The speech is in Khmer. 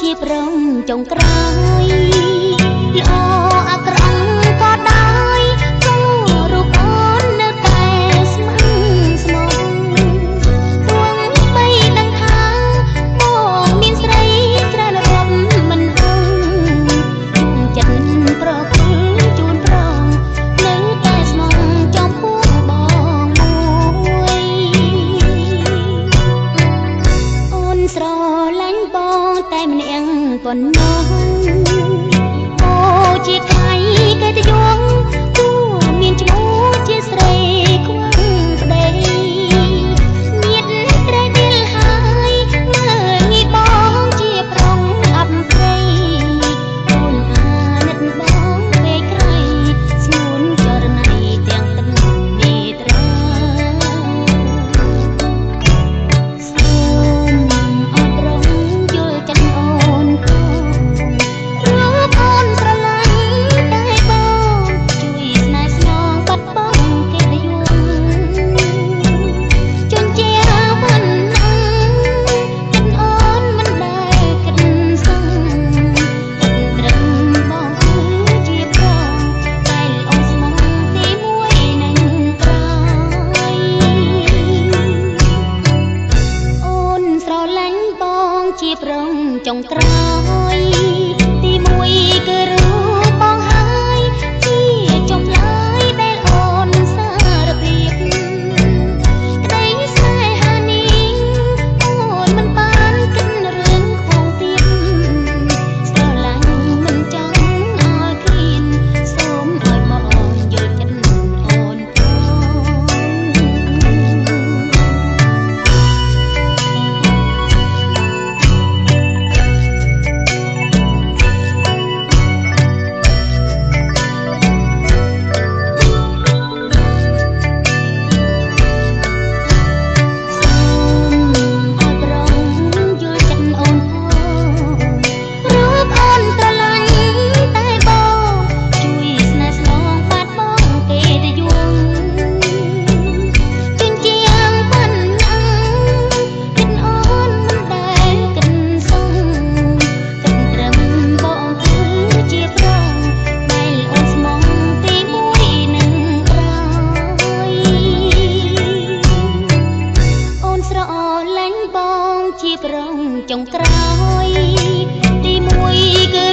ជាប្រងចុងក្រោយល្អអាក្រក់ក៏ដោយគូរូបអូននៅតែស្មឹងស្មងទោះបីដឹងថាបងមានស្រីច្រើនរាប់មិនអស់ចិត្តប្រគល់ជូនប្រងនៅតែស្មងចំពោះបងមួយអូនស្រឡាញ់បងតែម្នាក់ប៉ុណ្ណោះអូជាខៃកិត្តិយសទោះមានឈ្មោះជាស្រីខ្វះប្តីមានត្រេកដៀលហើយមើលងាយបងជាប្រុងអត់ព្រៃអូនអាណិតបងពេកក្រៃស្ងួនចរណៃទាំងទឹកនេត្រាសូមអត់រងយល់ចិត្តអូនរូបអូនស្រឡាញ់តែបងជួយស្នេហ៍ស្នងបាត់បង់កិត្តិយសជន់ជាមិនអឹងចិត្តអូនមិនដែលគិតសឹងគិតត្រឹមបងគឺជាប្រងតែអូនស្មងទីមួយនឹងក្រោយអូនស្រឡាញ់បងជាប្រងចុងក្រោយទីមួយគឺរូបបងហើយជាចម្លើយដែលអូនសារភាពក្តីស្នេហានេះអូនមិនបានគិតរឿងខុសទៀតស្រឡាញ់មិនចង់ឲ្យឃ្លានសូមឲ្យបងយល់ចិត្តអូនផងចុងក្រោយទីមួយគឺ